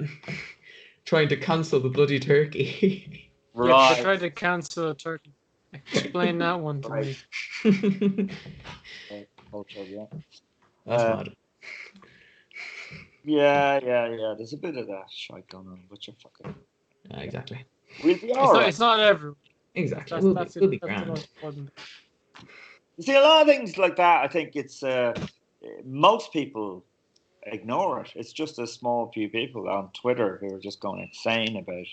Trying to cancel the bloody turkey. Right. Yeah, they tried to cancel a turkey. Explain that one to me. culture. Yeah. That's Uh, mad. Yeah. There's a bit of that shite going on, but you're fucking. Yeah, exactly. We'll be It's all not. right. It's not everyone. Exactly. That's it. We'll be That's the grand. most important. You see, a lot of things like that. I think it's most people ignore it. It's just a small few people on Twitter who are just going insane about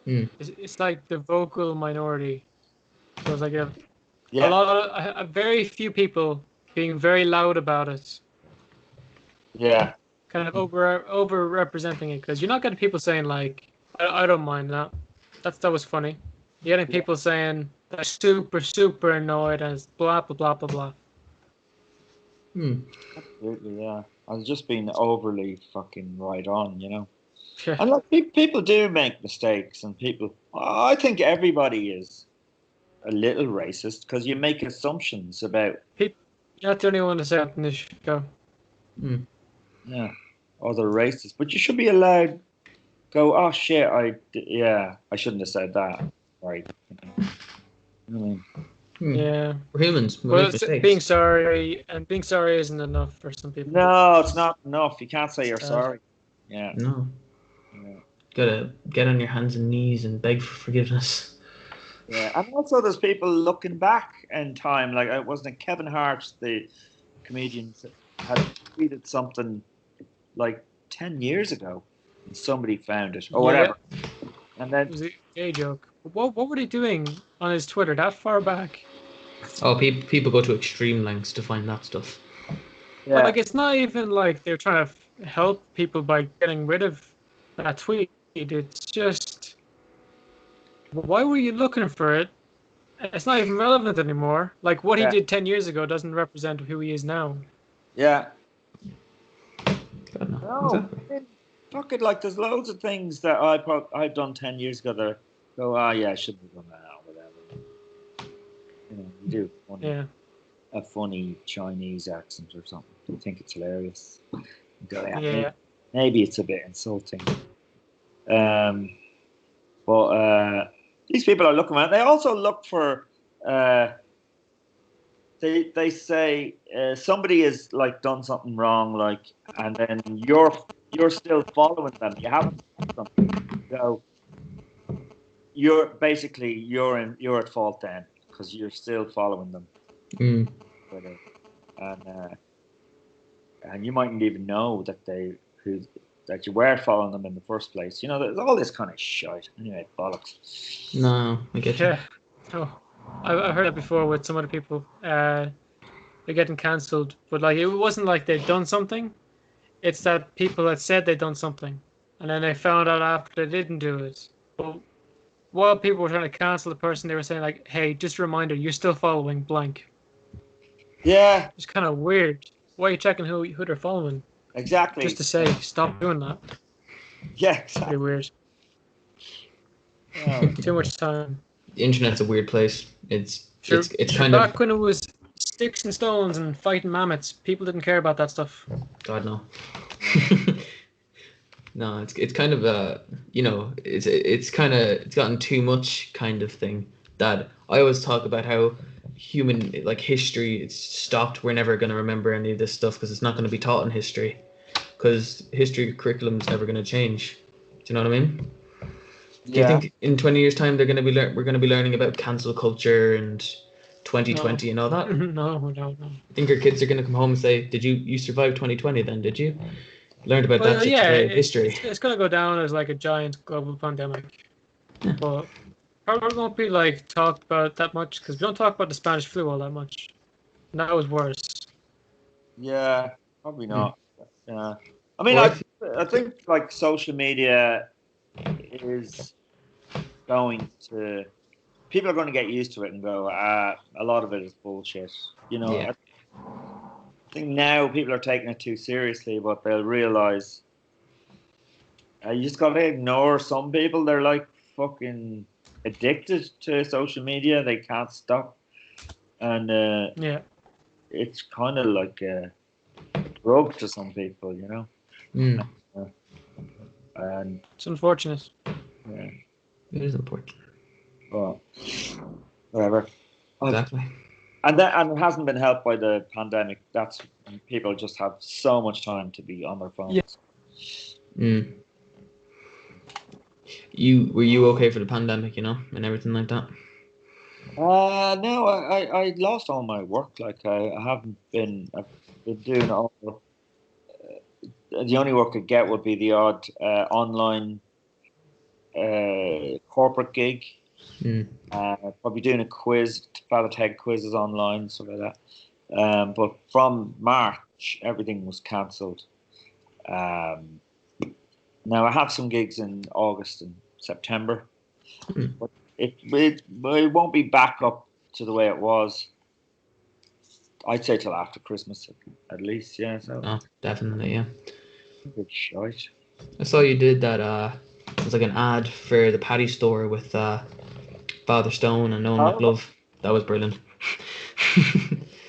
it. It's like the vocal minority. So it's like a Yeah. lot of a very few people being very loud about it, Yeah. kind of over representing it. Because you're not getting people saying like, I don't mind that. That was funny. You're getting people saying they're super annoyed and blah blah blah blah blah. Absolutely, yeah. I was just being overly fucking right on, you know. Yeah. And like people do make mistakes, and people. I think everybody is a little racist because you make assumptions about. You're not the only one to say it in this show. Yeah, other races, but you should be allowed to go. Oh shit! I shouldn't have said that. Right. I mean, Yeah. We're humans. We Well, make mistakes. being sorry isn't enough for some people. no, it's not enough. You can't say you're Sad. sorry. Yeah. No. Yeah. Gotta get on your hands and knees and beg for forgiveness. Yeah, and also there's people looking back in time. Like, wasn't it Kevin Hart, the comedian, had tweeted something like 10 years ago, and somebody found it or whatever. And It then, was a gay joke. What were they doing on his Twitter that far back? Oh, people go to extreme lengths to find that stuff. But yeah, like, it's not even like they're trying to help people by getting rid of that tweet. It's just, why were you looking for it? It's not even relevant anymore. Like, what he did 10 years ago doesn't represent who he is now. yeah. God, no. No, Exactly. I mean, fuck it. Like, there's loads of things that I've done 10 years ago that go, yeah, I shouldn't have done that or whatever. You know, you do a funny Chinese accent or something. You think it's hilarious. You go, maybe it's a bit insulting. But these people are looking at. They also look for. They say somebody has like done something wrong, like, and then you're still following them. You haven't done something. So you're at fault then because you're still following them. And you mightn't even know that you were following them in the first place. You know, there's all this kind of shit. Anyway, bollocks. No, I get you. Yeah. Oh, I heard that before with some other people. They're getting cancelled, but like it wasn't like they'd done something. It's that people had said they'd done something, and then they found out after they didn't do it. But while people were trying to cancel the person, they were saying like, "Hey, just a reminder, you're still following blank." Yeah. It's kind of weird. Why are you checking who they're following? Exactly. Just to say, stop doing that. Yeah, exactly. Pretty weird. Oh. Too much time. The internet's a weird place. It's kind back of when it was sticks and stones and fighting mammoths. People didn't care about that stuff. God no. No, it's kind of it's gotten too much kind of thing that I always talk about how human like history it's stopped. We're never going to remember any of this stuff because it's not going to be taught in history because history curriculum is never going to change. Do you know what I mean? Yeah. Do you think in 20 years time we're going to be learning about cancel culture and 2020 and all that? No. I think our kids are going to come home and say, "Did you survive 2020 then? Did you?" Learned about that shit today in history. It's going to go down as like a giant global pandemic. Yeah. But probably won't be like talked about that much because we don't talk about the Spanish flu all that much. And that was worse. Yeah, probably not. Yeah. I mean, I think like social media is going to people are going to get used to it and go, a lot of it is bullshit. You know, Yeah. I think now people are taking it too seriously, but they'll realize you just got to ignore some people. They're like fucking addicted to social media. They can't stop. And it's kind of like a drug to some people, you know? And it's unfortunate. Yeah. It is unfortunate. Well, whatever. Exactly. And it hasn't been helped by the pandemic. That's people just have so much time to be on their phones. Yeah. Mm. Were you okay for the pandemic, and everything like that? No, I lost all my work. Like I haven't been. I've been doing all. The only work I get would be the odd online corporate gig. Mm. Probably doing a quiz, Father Ted quizzes online, stuff like that. But from March, everything was cancelled. Now I have some gigs in August and September, but it won't be back up to the way it was. I'd say till after Christmas at least, yeah. So definitely, yeah. Good shite. I saw you did that. It was like an ad for the Paddy store with Father Stone and Noel McLove. That was brilliant.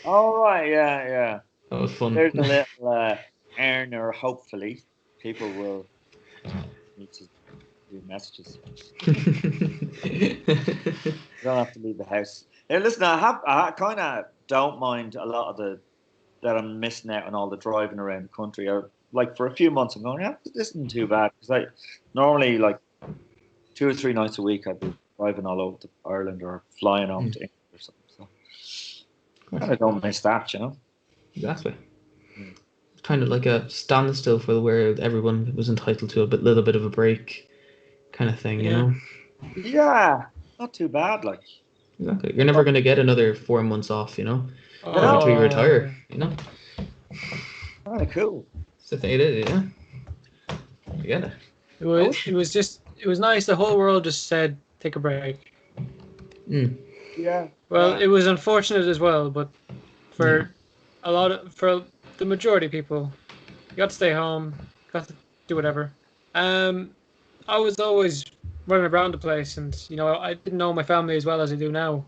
All right, yeah. That was fun. There's a little earner. Hopefully, people will need to do messages. You don't have to leave the house. Hey, listen, I kind of don't mind a lot of that I'm missing out on all the driving around the country. Like for a few months, I'm going, yeah, this isn't too bad because I normally like 2 or 3 nights a week I'd be driving all over Ireland or flying over to England or something. So I don't miss that, Exactly. It's kind of like a standstill for where everyone was entitled to a little bit of a break, kind of thing, Yeah, not too bad, like. Exactly. You're never going to get another 4 months off, until you retire, Kind of cool. So they did, yeah. I get it. It was nice. The whole world just said, take a break. Mm. Yeah. Well, it was unfortunate as well, but for for the majority of people, you got to stay home, got to do whatever. I was always running around the place, and I didn't know my family as well as I do now,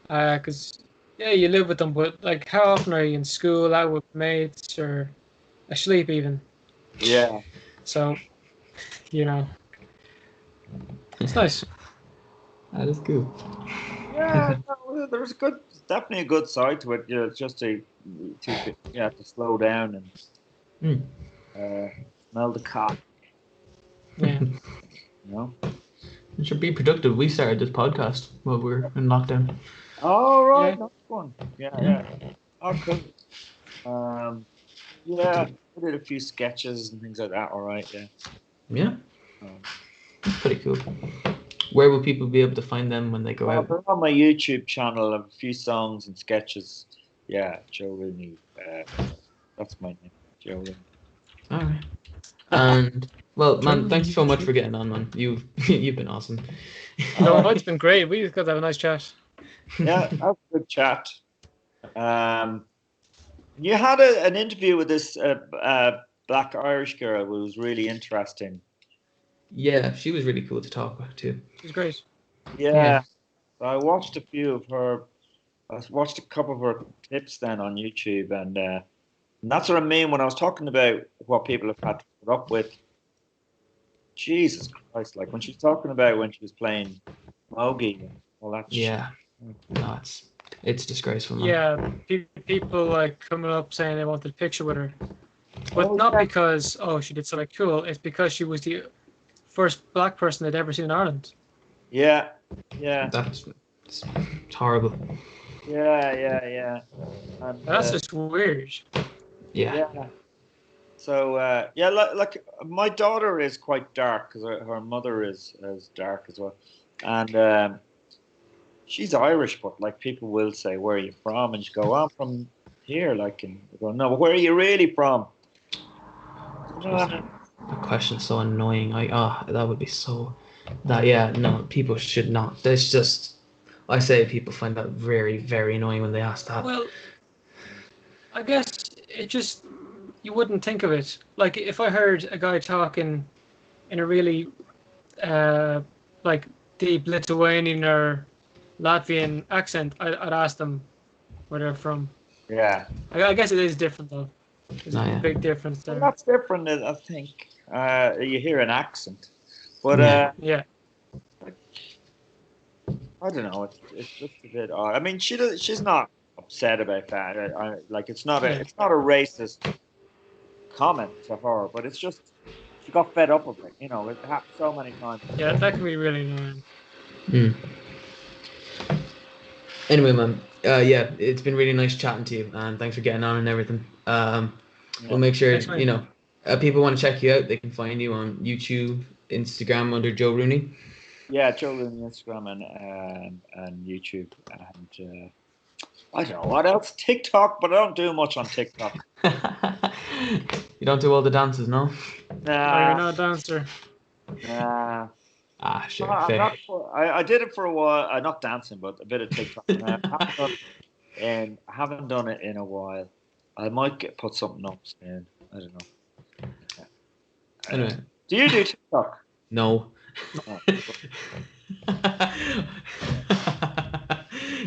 because you live with them, but like how often are you in school, out with mates, or asleep even? Yeah. So, it's nice. That is cool. Yeah, there's definitely a good side to it. It's just to slow down and smell the coffee. Yeah. It should be productive. We started this podcast while we were in lockdown. Oh, right. That's fun. Yeah. Oh, cool. Yeah, we did a few sketches and things like that. All right, yeah. Yeah. Pretty cool. Where will people be able to find them when they go out? They're on my YouTube channel. I have a few songs and sketches. Yeah, Joe Rooney. That's my name, Joe Rooney. All right. And well, man, thanks so much for getting on, man. You've been awesome. No, it's been great. We just got to have a nice chat. Yeah, that was a good chat. You had an interview with this black Irish girl who was really interesting. Yeah, she was really cool to talk to. She's great. Yeah. So I watched a few of her. I watched a couple of her clips then on YouTube, and that's what I mean when I was talking about what people have had to put up with. Jesus Christ! Like when she's talking about when she was playing Mogi and all that. Yeah. No, it's disgraceful, man. Yeah, people like coming up saying they wanted a picture with her, but not because she did something cool. It's because she was the first black person they'd ever seen in Ireland. Yeah. It's horrible. Yeah. And, that's just weird. Yeah. So like my daughter is quite dark because her mother is dark as well, and she's Irish, but like people will say, "Where are you from?" And she go, "I'm from here." Like, and I go, "No, but where are you really from?" The question's so annoying. Like, that would be so. No, people should not. There's just, I say people find that very, very annoying when they ask that. Well, I guess it just, you wouldn't think of it. Like, if I heard a guy talking in a really, like, deep Lithuanian or Latvian accent, I'd ask them where they're from. Yeah. I guess it is different, though. There's a big difference there. Well, that's different, I think. You hear an accent. But, yeah. I don't know. It's just a bit odd. I mean, she's not upset about that. Like it's not a racist comment to her, but it's just she got fed up with it. You know, it happened so many times. Yeah, that can be really annoying. Anyway, man, yeah, it's been really nice chatting to you, and thanks for getting on and everything. We'll make sure, Thanks, man. people want to check you out, they can find you on YouTube, Instagram under Joe Rooney. Yeah, Joe Rooney Instagram and YouTube, and I don't know what else. TikTok, but I don't do much on TikTok. You don't do all the dances, no? Nah, Oh, you're not a dancer. nah. Ah, sure, I'm fair. not I did it for a while. Not dancing, but a bit of TikTok. I haven't done it in a while. I might put something up soon. I don't know. Anyway. Do you do TikTok? No. Oh.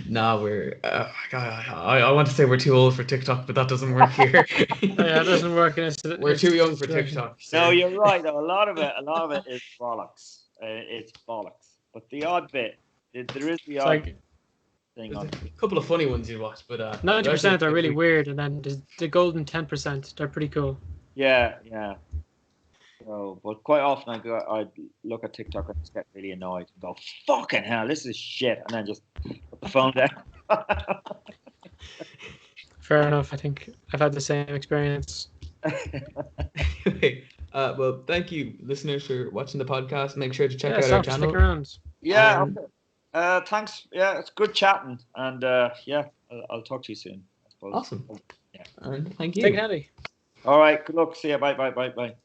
Nah, we're. I want to say we're too old for TikTok, but that doesn't work here. Yeah, it doesn't work. We're too young for TikTok. So. No, you're right. Though. A lot of it is bollocks. It's bollocks. But the odd bit, there is the odd thing there's on. a couple of funny ones you watch, but 90% are really weird, and then the golden 10%, they're pretty cool. Yeah. So, but quite often I look at TikTok and just get really annoyed and go, "Fucking hell, this is shit," and then just put the phone down. Fair enough. I think I've had the same experience. Anyway, well, thank you, listeners, for watching the podcast. Make sure to check out our channel. Stick around. Yeah. Thanks. Yeah, it's good chatting, and I'll talk to you soon. I suppose. Awesome. Yeah. And thank you. Take it handy. All right. Good luck. See you. Bye.